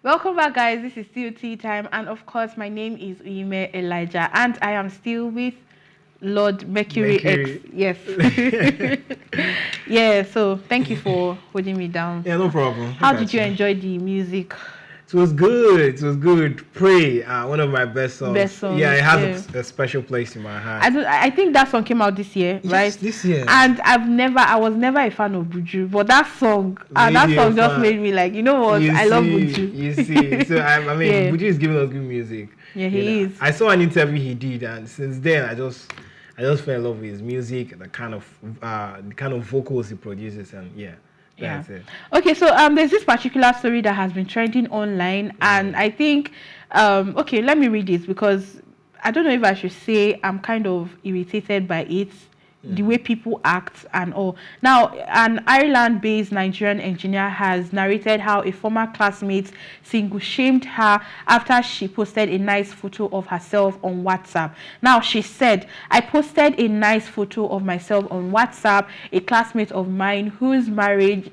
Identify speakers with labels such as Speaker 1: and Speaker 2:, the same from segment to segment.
Speaker 1: Welcome back, guys. This is still tea time, and of course, my name is Ibiyeomie Elijah, and I am still with Lord Mercury X. Yes. Yeah. So thank you for holding me down.
Speaker 2: Yeah, no problem.
Speaker 1: How did you enjoy the music?
Speaker 2: It was good. It was good. Pray, one of my best songs. Yeah, it has a special place in my heart.
Speaker 1: I think that song came out this year, right?
Speaker 2: Yes, this year.
Speaker 1: And I was never a fan of Buju, but that song just made me like, you know what? I love Buju.
Speaker 2: You see, so I mean, yeah. Buju is giving us good music.
Speaker 1: Yeah, he is.
Speaker 2: I saw an interview he did, and since then I just fell in love with his music, the kind of vocals he produces, and yeah.
Speaker 1: Yeah. Okay, so there's this particular story that has been trending online, and I think okay, let me read this because I don't know if I should say I'm kind of irritated by it, the way people act and all. Now, an Ireland-based Nigerian engineer has narrated how a former classmate single-shamed her after she posted a nice photo of herself on WhatsApp. Now, she said, "I posted a nice photo of myself on WhatsApp. A classmate of mine who is married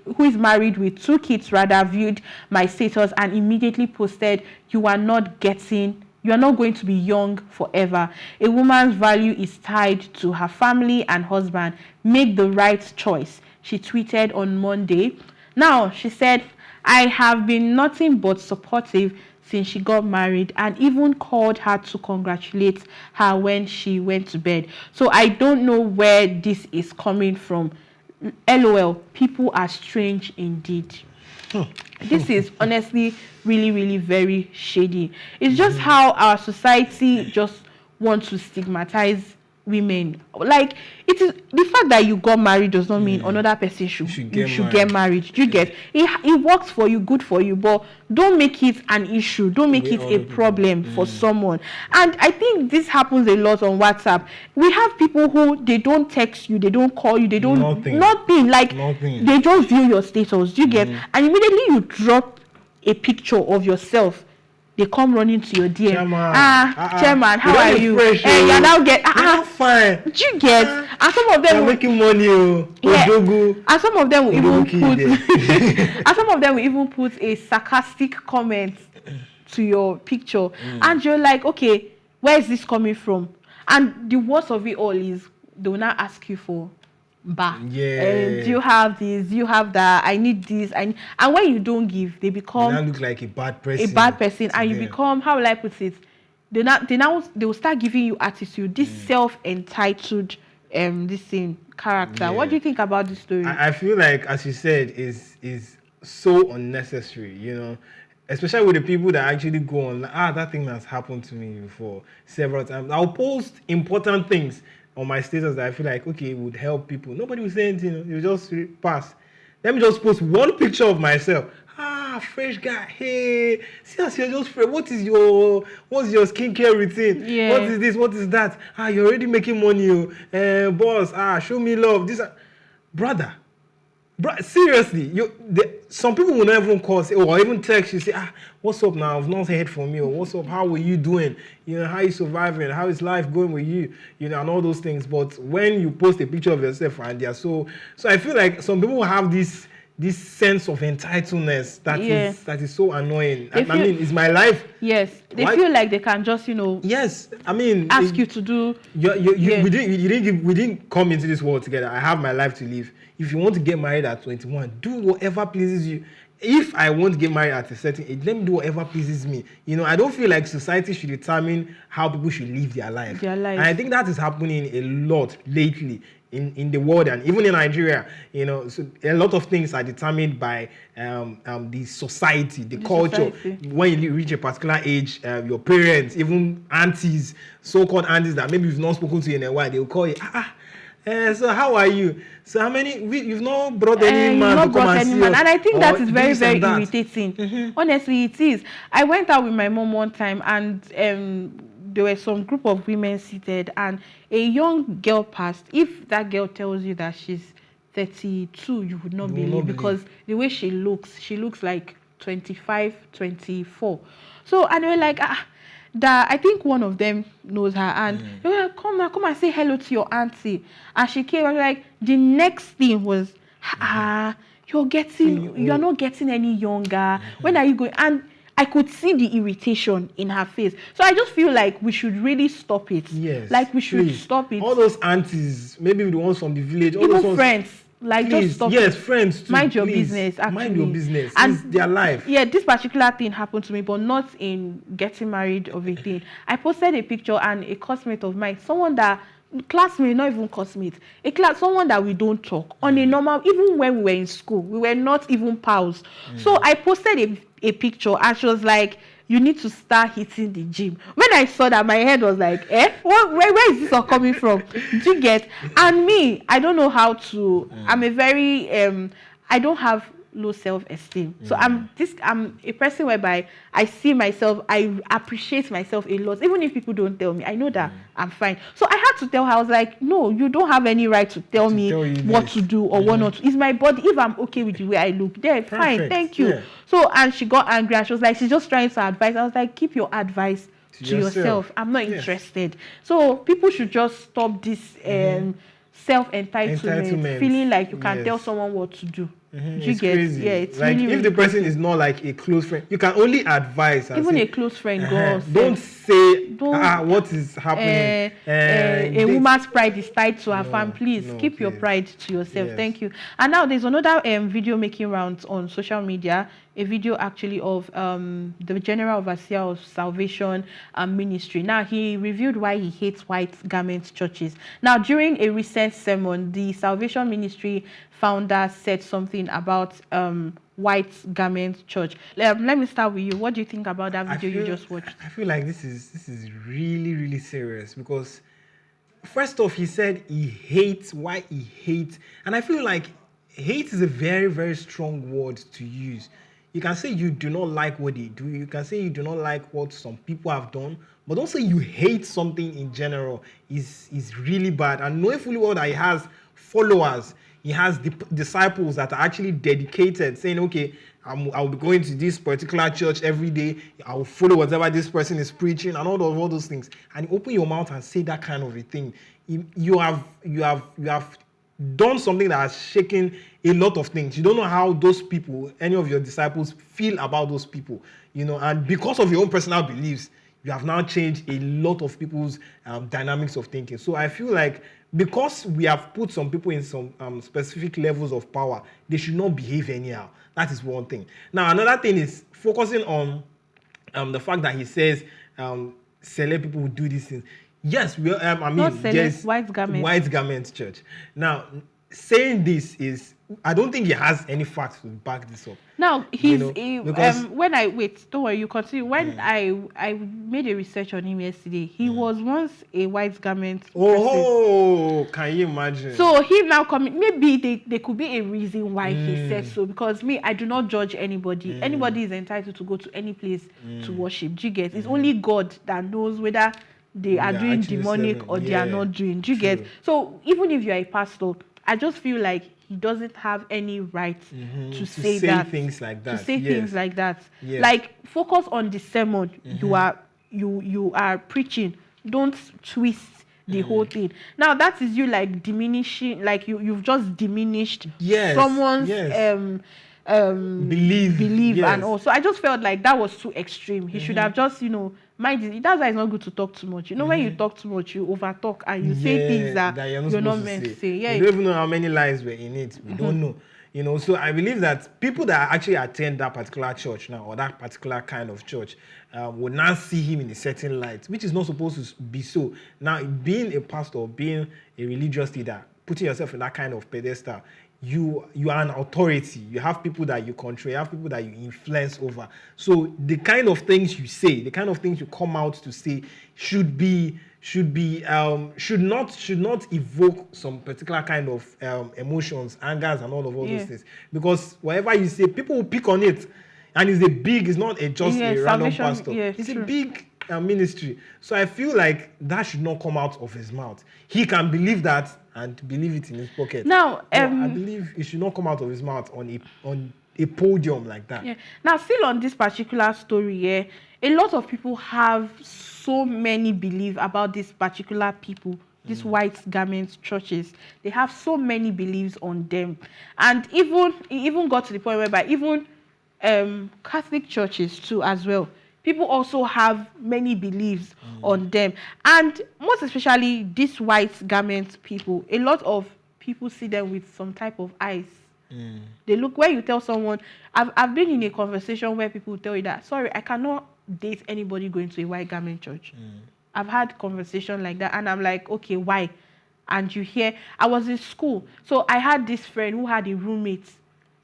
Speaker 1: with 2 kids viewed my status and immediately posted, 'You are not going to be young forever. A woman's value is tied to her family and husband. Make the right choice,' she tweeted on Monday. Now, she said, 'I have been nothing but supportive since she got married and even called her to congratulate her when she went to bed. So I don't know where this is coming from. LOL, people are strange indeed.'" This is honestly really, really very shady. It's just how our society just wants to stigmatize women. Like, it is the fact that you got married does not mean another person should get married. You get it works for you, good for you, but don't make it an issue. Don't make it a problem for someone. And I think this happens a lot on WhatsApp. We have people who they don't text you, they don't call you, they don't nothing. They just view your status. You get, and immediately you drop a picture of yourself, they come running to your DM. Chairman, how are you? And you now get
Speaker 2: fine.
Speaker 1: Do you get? And some of them
Speaker 2: will making money.
Speaker 1: And some of them will even put and some of them will even put a sarcastic comment to your picture. And you're like, okay, where is this coming from? And the worst of it all is they will not ask you for do you have this? Do you have that? I need this. And when you don't give, they become
Speaker 2: you look like a bad person.
Speaker 1: And you become, how will I put it? They will start giving you attitude, this self-entitled this thing character. Yeah. What do you think about this story?
Speaker 2: I feel like, as you said, is so unnecessary, you know. Especially with the people that actually go on, that thing has happened to me before several times. I'll post important things on my status that I feel like, okay, it would help people. Nobody will say anything. You just pass. Let me just post one picture of myself. Fresh guy. Hey, see us, you're just fresh. What's your skincare routine?
Speaker 1: Yeah.
Speaker 2: What is this? What is that? You're already making money. Boss, show me love. This, brother. Seriously, some people will not even call or even text you, say, what's up now? I've not heard from you. What's up? How are you doing? You know, how are you surviving? How is life going with you? You know, and all those things. But when you post a picture of yourself and they're so I feel like some people have this sense of entitlement that is so annoying. I mean, it's my life.
Speaker 1: Yes, they feel like they can just,
Speaker 2: Yes, I mean,
Speaker 1: ask you to do.
Speaker 2: We didn't come into this world together. I have my life to live. If you want to get married at 21, do whatever pleases you. If I want to get married at a certain age, let me do whatever pleases me. You know, I don't feel like society should determine how people should live their life. And I think that is happening a lot lately in the world and even in Nigeria. You know, so a lot of things are determined by the society, the culture. Society. When you reach a particular age, your parents, even aunties, so-called aunties that maybe you've not spoken to in a while, they will call you, so how are you? So how many? You've not brought any man to come and see us.
Speaker 1: And I think that is very, very irritating. Honestly, it is. I went out with my mom one time, and there were some group of women seated, and a young girl passed. If that girl tells you that she's 32, you would not believe because the way she looks like 25, 24. So, and they were like, that I think one of them knows her, and they were like, come and say hello to your auntie. And she came and like, the next thing was, you're not getting any younger. When are you going? And I could see the irritation in her face. So I just feel like we should really stop it.
Speaker 2: Yes.
Speaker 1: Like we should
Speaker 2: please.
Speaker 1: stop it.
Speaker 2: All those aunties, maybe the ones from the village, all
Speaker 1: Even
Speaker 2: those ones,
Speaker 1: friends, like
Speaker 2: please,
Speaker 1: just stop
Speaker 2: yes,
Speaker 1: it.
Speaker 2: friends too.
Speaker 1: Mind your
Speaker 2: please.
Speaker 1: business, actually.
Speaker 2: Mind your business.
Speaker 1: And
Speaker 2: It's their life.
Speaker 1: yeah, this particular thing happened to me, but not in getting married of a thing. I posted a picture and a classmate of mine, someone that classmate, not even classmate, someone that we don't talk on a normal, even when we were in school, we were not even pals. So I posted a picture and she was like, you need to start hitting the gym. When I saw that, my head was like, where is this all coming from? Do you get? And me, I don't know how to, I'm a very, I don't have low self-esteem. So I'm a person whereby I see myself, I appreciate myself a lot. Even if people don't tell me, I know that I'm fine. So I had to tell her, I was like, no, you don't have any right to tell me what to do or what not to. It's my body. If I'm okay with the way I look, then fine, thank you. Yeah. So, and she got angry and she was like, she's just trying to advise. I was like, keep your advice to yourself. I'm not interested. So people should just stop this self-entitlement, feeling like you can tell someone what to do.
Speaker 2: It's crazy.
Speaker 1: Yeah, it's
Speaker 2: like
Speaker 1: really,
Speaker 2: if the person is not like a close friend, you can only advise.
Speaker 1: Even a close friend,
Speaker 2: don't say what is happening.
Speaker 1: A woman's pride is tied to her fan. Please keep your pride to yourself. Yes. Thank you. And now there's another video making rounds on social media. A video actually of the General Overseer of Salvation Ministry. Now he revealed why he hates white garment churches. Now during a recent sermon, the Salvation Ministry founder said something about white garment church. Let me start with you. What do you think about that video you just watched?
Speaker 2: I feel like this is really, really serious because first off, he said he hates why he hates, and I feel like hate is a very, very strong word to use. You can say you do not like what they do. You can say you do not like what some people have done, but don't say you hate something in general. Is really bad. And knowing fully well that he has followers, he has disciples that are actually dedicated, saying, okay, I'll be going to this particular church every day. I will follow whatever this person is preaching and all those things. And you open your mouth and say that kind of a thing. You have done something that has shaken a lot of things. You don't know how those people, any of your disciples, feel about those people, and because of your own personal beliefs, you have now changed a lot of people's dynamics of thinking. So I feel like because we have put some people in some specific levels of power, they should not behave anyhow. That is one thing. Now, another thing is focusing on the fact that he says celeb people will do these things. Yes, there's
Speaker 1: white
Speaker 2: garment church. Now, saying this is, I don't think he has any facts to back this up.
Speaker 1: Now, don't worry, you continue. When I made a research on him yesterday, he was once a white garment person.
Speaker 2: Can you imagine?
Speaker 1: So him now coming, maybe there could be a reason why he said so, because I do not judge anybody. Anybody is entitled to go to any place to worship. Do you get? It's only God that knows whether they are doing demonic or they are not doing. Do you get? So even if you're a pastor, I just feel like he doesn't have any right to say
Speaker 2: things like that.
Speaker 1: To say things like that.
Speaker 2: Yes.
Speaker 1: Like, focus on the sermon you are preaching. Don't twist the whole thing. Now that is you like diminishing, like you've just diminished someone's belief and all. So I just felt like that was too extreme. He should have just, mind it. That's why it's not good to talk too much. When you talk too much, you overtalk and you say things that you're not meant to say. Yeah,
Speaker 2: you don't even know how many lies were in it. We don't know. So I believe that people that actually attend that particular church now, or that particular kind of church, will now see him in a certain light, which is not supposed to be so. Now, being a pastor, being a religious leader, putting yourself in that kind of pedestal, you are an authority. You have people that you control. You have people that you influence over. So the kind of things you say, the kind of things you come out to say, should not evoke some particular kind of emotions, angers, and all those things. Because whatever you say, people will pick on it, and it's not just a random pastor. It's a big ministry. So I feel like that should not come out of his mouth. He can believe that and believe it in his pocket.
Speaker 1: Now,
Speaker 2: I believe it should not come out of his mouth on a podium like that.
Speaker 1: Yeah. Now, still on this particular story, a lot of people have so many beliefs about this particular people, these white garment churches. They have so many beliefs on them, and it even got to the point whereby even Catholic churches too as well. People also have many beliefs on them, and most especially these white garment people. A lot of people see them with some type of eyes. They look, when you tell someone, I've been in a conversation where people tell you that, sorry, I cannot date anybody going to a white garment church. I've had conversation like that, and I'm like, okay, why? And you hear, I was in school, so I had this friend who had a roommate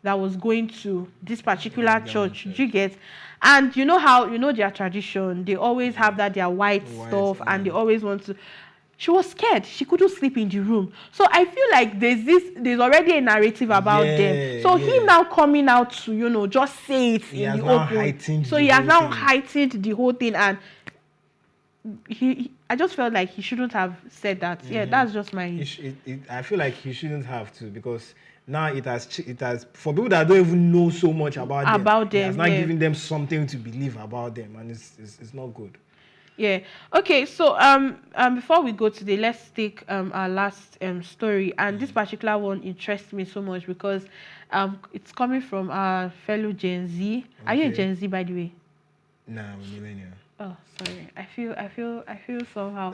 Speaker 1: that was going to this particular church. Do you get? And you know how, you know their tradition, they always have that their white stuff, and they always want to. She was scared. She couldn't sleep in the room. So I feel like there's already a narrative about them. So him now coming out to, you know, just say it in the open. So he has now heightened the whole thing, and I just felt like he shouldn't have said that. Yeah, that's just my.
Speaker 2: I feel like he shouldn't have to, because now it has for people that don't even know so much about them. It has not giving them something to believe about them, and it's not good.
Speaker 1: Yeah. Okay. So before we go today, let's take our last story, and this particular one interests me so much because it's coming from our fellow Gen Z. Okay. Are you a Gen Z, by the way?
Speaker 2: Nah, I'm a millennial.
Speaker 1: Oh, sorry. I feel somehow.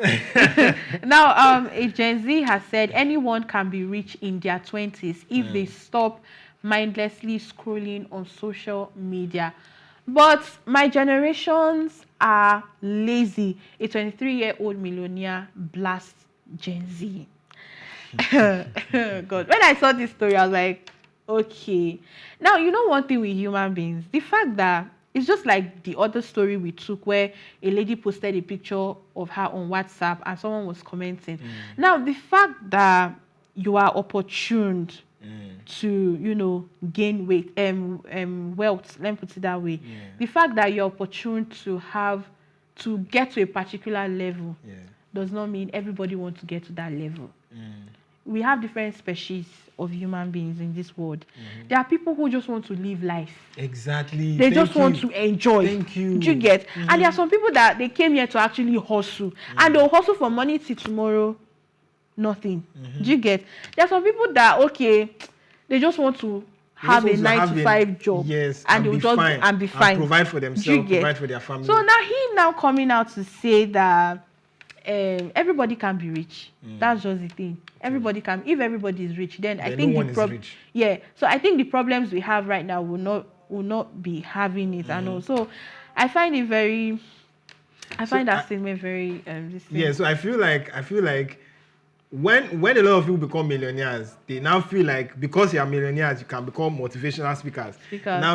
Speaker 1: Now, a Gen Z has said anyone can be rich in their 20s if they stop mindlessly scrolling on social media. But my generations are lazy. A 23-year-old millionaire blasts Gen Z. God, when I saw this story, I was like, okay. Now, you know one thing with human beings, the fact that it's just like the other story we took where a lady posted a picture of her on WhatsApp and someone was commenting. Now, the fact that you are opportuned to, you know, gain weight, wealth, let me put it that way. The fact that you're opportune to get to a particular level does not mean everybody wants to get to that level. We have different species of human beings in this world. There are people who just want to live life.
Speaker 2: Exactly.
Speaker 1: They just want to enjoy.
Speaker 2: Thank you.
Speaker 1: Do you get? And there are some people that they came here to actually hustle. And they'll hustle for money till tomorrow, nothing. Do you get? There are some people that, okay, they just want to have a 9-to-5 job.
Speaker 2: Yes,
Speaker 1: and they'll just be fine.
Speaker 2: And provide for themselves, provide for their family.
Speaker 1: So now he coming out to say that everybody can be rich. That's just the thing. Everybody can. If everybody is rich, then I think
Speaker 2: no one is rich.
Speaker 1: So I think the problems we have right now will not be having it. And also, I find it very. I find that statement very.
Speaker 2: So I feel like when a lot of people become millionaires, they now feel like because you are millionaires, you can become motivational speakers. Now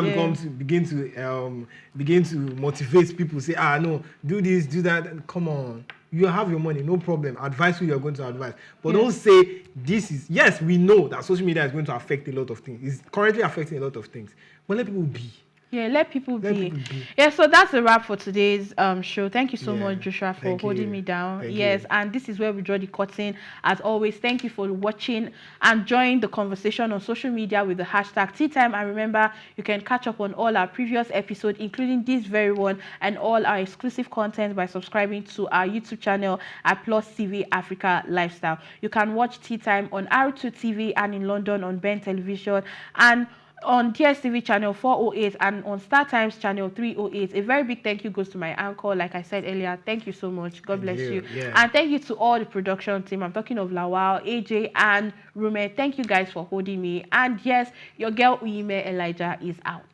Speaker 2: begin to motivate people. Say, no, do this, do that. And come on. You have your money, no problem. Advise who you're going to advise. But don't say this is... Yes, we know that social media is going to affect a lot of things. It's currently affecting a lot of things. But let people be.
Speaker 1: Yeah, let people be. Yeah, so that's a wrap for today's show. Thank you so much, Joshua, for holding me down. And this is where we draw the curtain. As always, thank you for watching and join the conversation on social media with the hashtag #TeaTime. And remember, you can catch up on all our previous episodes, including this very one, and all our exclusive content by subscribing to our YouTube channel at PlusTvAfrica Lifestyle. You can watch Tea Time on R2 TV and in London on Ben Television, and on DSTV channel 408 and on Star Times channel 308. A very big thank you goes to my uncle. Like I said earlier, thank you so much. God bless you. And thank you to all the production team. I'm talking of Lawal, AJ, and Rume. Thank you guys for holding me. And yes, your girl Uyime Elijah is out.